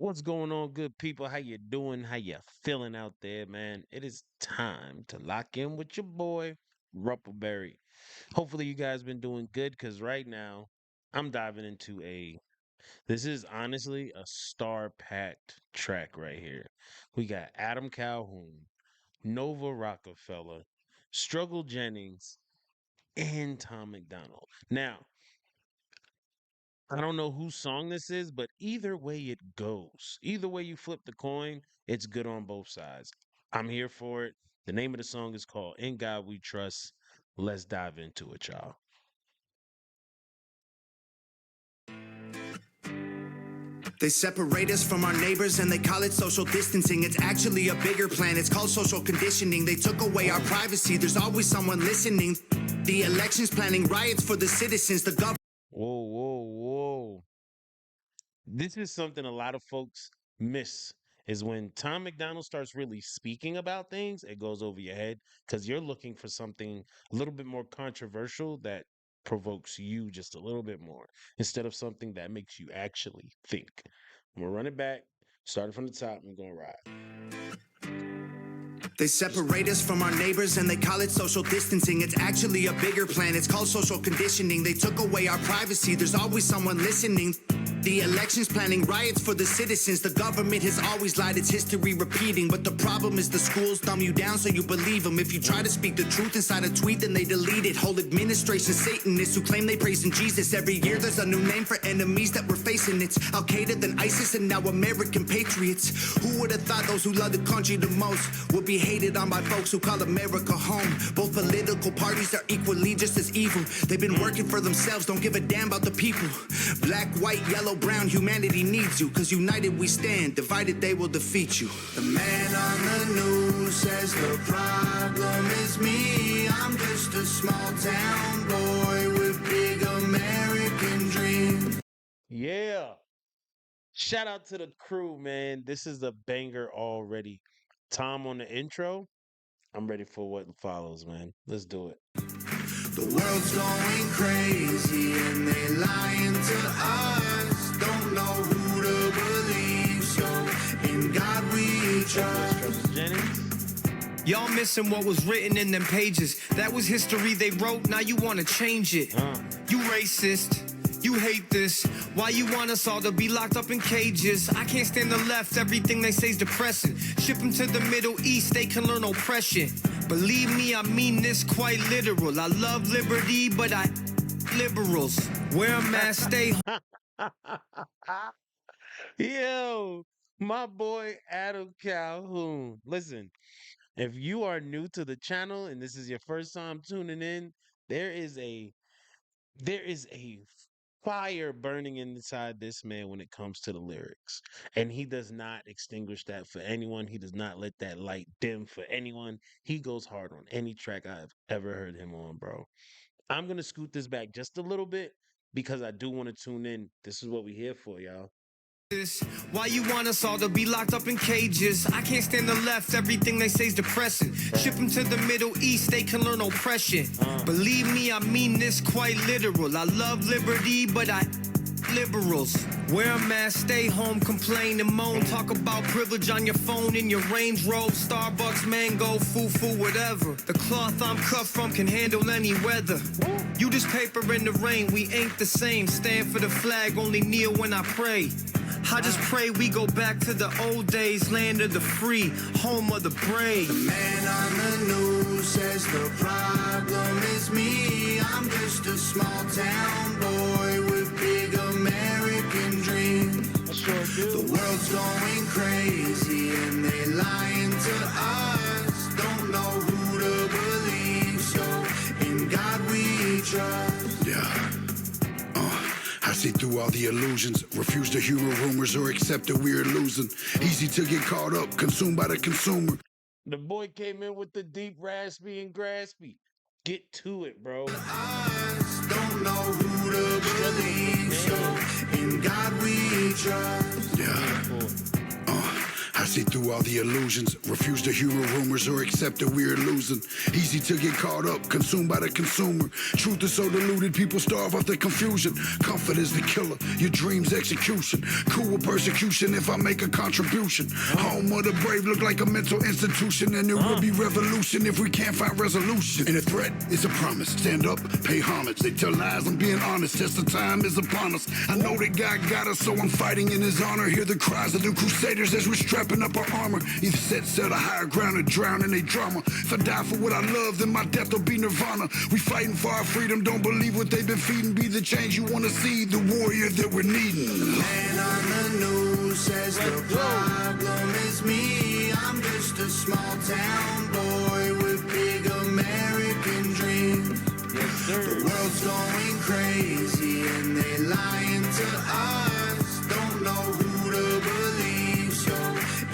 What's going on, good people? How you doing? How you feeling out there, man? It is time to lock in with your boy, Ruppleberry. Hopefully you guys been doing good because right now I'm diving into this is honestly a star-packed track right here. We got Adam Calhoun, Nova Rockefeller, Struggle Jennings, and Tom MacDonald. Now, I don't know whose song this is, but either way it goes, either way you flip the coin, it's good on both sides. I'm here for it. The name of the song is called In God We Trust. Let's dive into it, y'all. They separate us from our neighbors and they call it social distancing. It's actually a bigger plan. It's called social conditioning. They took away our privacy. There's always someone listening. The elections planning riots for the citizens. The government. Whoa, whoa, whoa. This is something a lot of folks miss is when Tom MacDonald starts really speaking about things, it goes over your head because you're looking for something a little bit more controversial that provokes you just a little bit more instead of something that makes you actually think. I'm gonna run it back, starting from the top, and going right. They separate us from our neighbors and they call it social distancing. It's actually a bigger plan. It's called social conditioning. They took away our privacy. There's always someone listening. The elections planning riots for the citizens. The government has always lied. It's history repeating. But the problem is the schools dumb you down so you believe them. If you try to speak the truth inside a tweet, then they delete it. Whole administration Satanists who claim they praise in Jesus. Every year there's a new name for enemies that we're facing. It's Al-Qaeda, then ISIS, and now American patriots. Who would have thought those who love the country the most would be hated on by folks who call America home? Both political parties are equally just as evil. They've been working for themselves, don't give a damn about the people. Black, white, yellow, brown, humanity needs you. Cause united we stand, divided they will defeat you. The man on the news says the problem is me. I'm just a small town boy with big American dreams. Yeah. Shout out to the crew, man. This is a banger already. Tom on the intro. I'm ready for what follows, man. Let's do it. The world's going crazy and they lying to us. Don't know who to believe, so in God we trust. Jennings. Y'all missing what was written in them pages. That was history they wrote, now you wanna change it. You racist. You hate this. Why you want us all to be locked up in cages? I can't stand the left, everything they say's depressing. Ship them to the Middle East, they can learn oppression. Believe me, I mean this quite literal. I love liberty, but I liberals. Wear a mask, stay Yo, my boy Adam Calhoun. Listen, if you are new to the channel and this is your first time tuning in, there is a fire burning inside this man when it comes to the lyrics. And he does not extinguish that for anyone. He does not let that light dim for anyone. He goes hard on any track I've ever heard him on, bro. I'm going to scoot this back just a little bit because I do want to tune in. This is what we here for, y'all. Why you want us all to be locked up in cages? I can't stand the left, everything they say's depressing. Ship them to the Middle East, they can learn oppression. Believe me, I mean this quite literal. I love liberty, but I liberals. Wear a mask, stay home, complain and moan. Talk about privilege on your phone in your Range Rover, Starbucks, mango, foo-foo, whatever. The cloth I'm cut from can handle any weather. You just paper in the rain, we ain't the same. Stand for the flag, only kneel when I pray. I just pray we go back to the old days, land of the free, home of the brave. The man on the news says the problem is me. I'm just a small town boy with big American dreams. The world's going crazy and they lying to us. Don't know who to believe, so in God we trust. Yeah. I see through all the illusions, refuse to humor rumors or accept that we're losing. Easy to get caught up, consumed by the consumer. The boy came in with the deep raspy and graspy. Get to it, bro. Don't know who to believe, so in God we trust. Yeah. I see through all the illusions. Refuse to humor rumors or accept that we're losing. Easy to get caught up, consumed by the consumer. Truth is so diluted, people starve off the confusion. Comfort is the killer, your dreams execution. Cool with persecution if I make a contribution. Home of the brave look like a mental institution, and it will be revolution if we can't find resolution. And a threat is a promise. Stand up, pay homage. They tell lies, I'm being honest. Test of time is upon us. I know that God got us, so I'm fighting in his honor. Hear the cries of the crusaders as we're strapping up our armor. Either set sail to higher ground or drown in their drama. If I die for what I love, then my death will be nirvana. We fighting for our freedom, don't believe what they've been feeding. Be the change you want to see, the warrior that we're needing. The man on the news says the problem is me. I'm just a small town boy with big American dreams. The world's going crazy and they lying to us. Don't know who to believe, so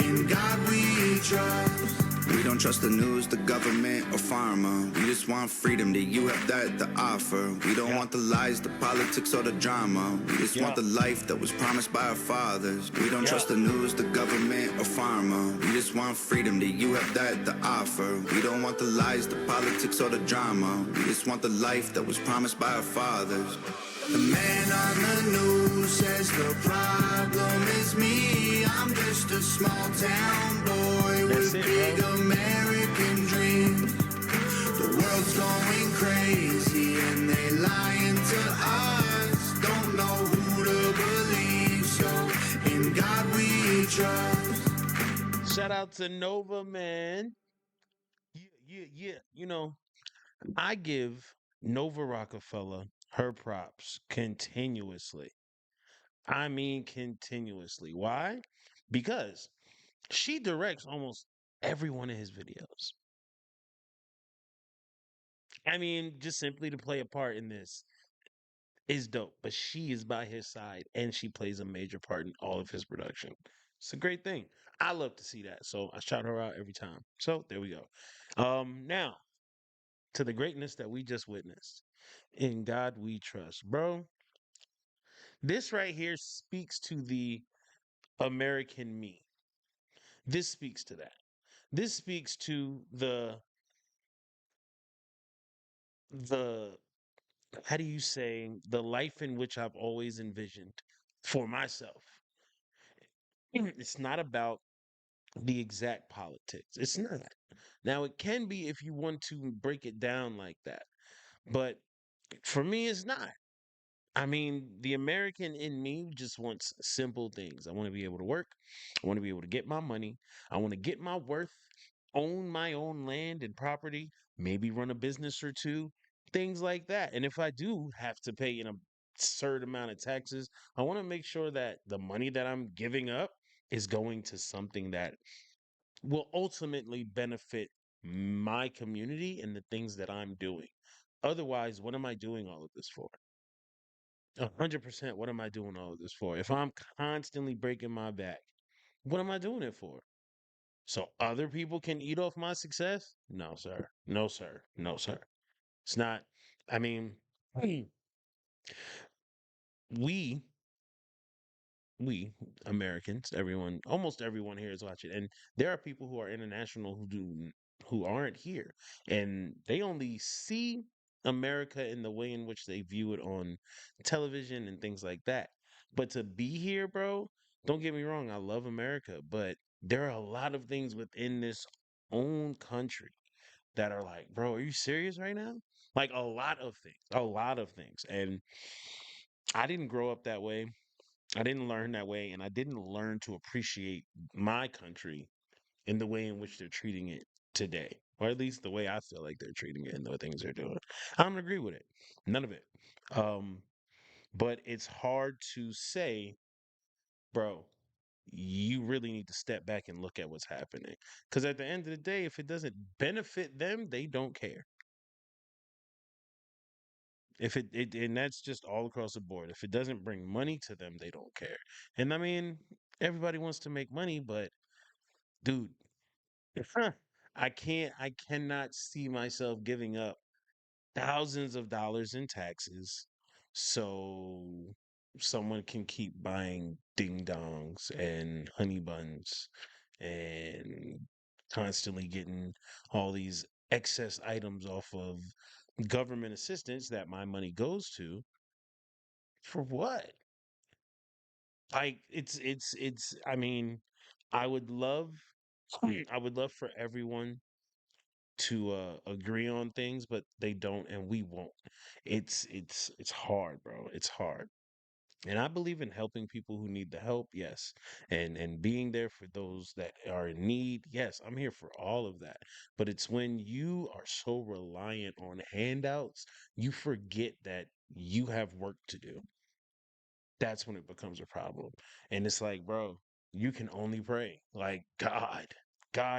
in God we trust. We don't trust the news, the government, or pharma. We just want freedom, that you have that to offer. We don't want the lies, the politics, or the drama. We just want the life that was promised by our fathers. We don't trust the news, the government, or pharma. We just want freedom, that you have that to offer. We don't want the lies, the politics, or the drama. We just want the life that was promised by our fathers. The man on the news says the problem is me. I'm just a small town boy with big American dreams. The world's going crazy and they lying to us. Don't know who to believe, so in God we trust. Shout out to Nova, man. Yeah. I give Nova Rockefeller her props continuously. I mean, continuously. Why? Because she directs almost every one of his videos. I mean, just simply to play a part in this is dope, but she is by his side and she plays a major part in all of his production. It's a great thing. I love to see that. So I shout her out every time. So there we go. Now to the greatness that we just witnessed. In God we trust. Bro, this right here speaks to the American me. This speaks to that. This speaks to the how do you say the life in which I've always envisioned for myself. It's not about the exact politics. It's not. Now it can be if you want to break it down like that. But for me it's not. I mean, the American in me just wants simple things. I want to be able to work. I want to be able to get my money. I want to get my worth, own my own land and property, maybe run a business or two, things like that. And if I do have to pay an absurd amount of taxes, I want to make sure that the money that I'm giving up is going to something that will ultimately benefit my community and the things that I'm doing. Otherwise, what am I doing all of this for? 100%. What am I doing all of this for? If I'm constantly breaking my back, what am I doing it for? So other people can eat off my success? No, sir. No, sir. No, sir. It's not. I mean, we we Americans, everyone, almost everyone here is watching, and there are people who are international who aren't here, and they only see America in the way in which they view it on television and things like that. But to be here, bro, don't get me wrong, I love America, but there are a lot of things within this own country that are like, bro, are you serious right now? Like a lot of things, and I didn't grow up that way. I didn't learn that way, and I didn't learn to appreciate my country in the way in which they're treating it today, or at least the way I feel like they're treating it and the things they're doing. I don't agree with it, none of it. Um, but it's hard to say, bro. You really need to step back and look at what's happening, because at the end of the day, if it doesn't benefit them, they don't care. If and that's just all across the board. If it doesn't bring money to them, they don't care. And I mean, everybody wants to make money, but dude, I cannot see myself giving up thousands of dollars in taxes so someone can keep buying ding dongs and honey buns and constantly getting all these excess items off of government assistance that my money goes to for what? Like it's I mean, I would love I would love for everyone to agree on things, but they don't and we won't. It's hard, bro. It's hard. And I believe in helping people who need the help, yes. And being there for those that are in need, yes. I'm here for all of that. But it's when you are so reliant on handouts, you forget that you have work to do. That's when it becomes a problem. And it's like, bro, you can only pray. Like God,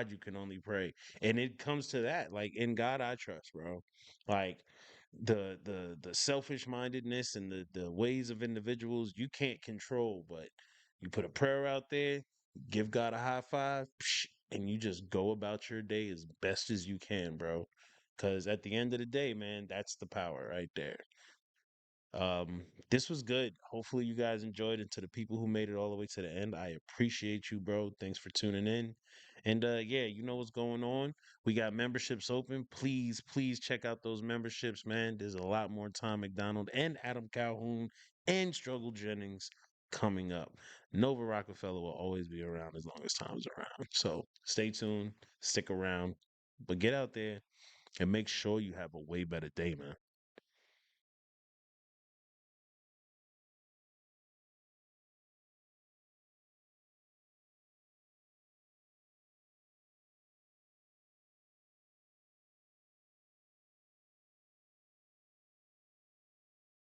you can only pray. And it comes to that. Like in God I trust, bro. Like the selfish mindedness and the ways of individuals you can't control, but you put a prayer out there, give God a high five, and you just go about your day as best as you can, bro. Cause at the end of the day, man, that's the power right there. This was good. Hopefully you guys enjoyed it. To the people who made it all the way to the end, I appreciate you, bro. Thanks for tuning in. And yeah, you know what's going on. We got memberships open. Please check out those memberships, man. There's a lot more Tom MacDonald and Adam Calhoun and Struggle Jennings coming up. Nova Rockefeller will always be around as long as Tom's around. So stay tuned, stick around, but get out there and make sure you have a way better day, man.